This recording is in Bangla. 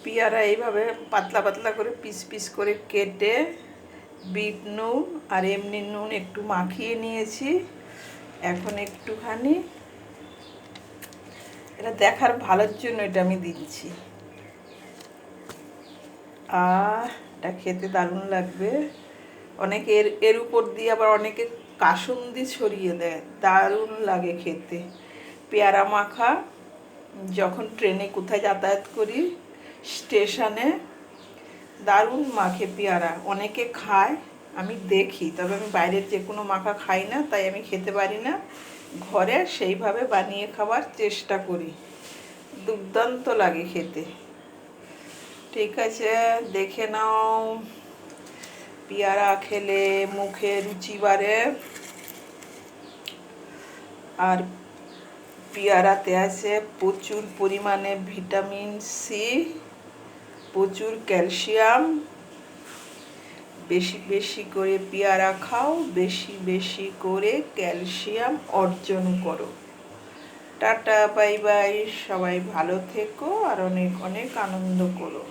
পেয়ারা এইভাবে পাতলা পাতলা করে পিস পিস করে কেটে বিট নুন আর এমনি নুন একটু মাখিয়ে নিয়েছি। এখন একটুখানি এটা দেখার ভালোর জন্য এটা আমি দিচ্ছি। এটা খেতে দারুণ লাগবে। অনেকে এর উপর দিয়ে আবার অনেকে কাসুন্দি ছড়িয়ে দেয়, দারুণ লাগে খেতে। পেয়ারা মাখা যখন ট্রেনে কোথায় যাতায়াত করি স্টেশনে দারুণ মাখে পেয়ারা, অনেকে খায়, আমি দেখি, তবে আমি বাইরের যে কোনো মাখা খাই না, তাই আমি খেতে পারি না। ঘরে সেইভাবে বানিয়ে খাওয়ার চেষ্টা করি, দুর্দান্ত লাগে খেতে। ঠিক আছে, দেখে নাও, পেয়ারা খেলে মুখে রুচি বাড়ে। আর পেয়ারাতে আছে প্রচুর পরিমাণে ভিটামিন সি, প্রচুর ক্যালসিয়াম। বেশি বেশি করে পেয়ারা খাও, বেশি বেশি করে ক্যালসিয়াম অর্জন করো। টাটা, বাই বাই, সবাই ভালো থেকো আর অনেক অনেক আনন্দ করো।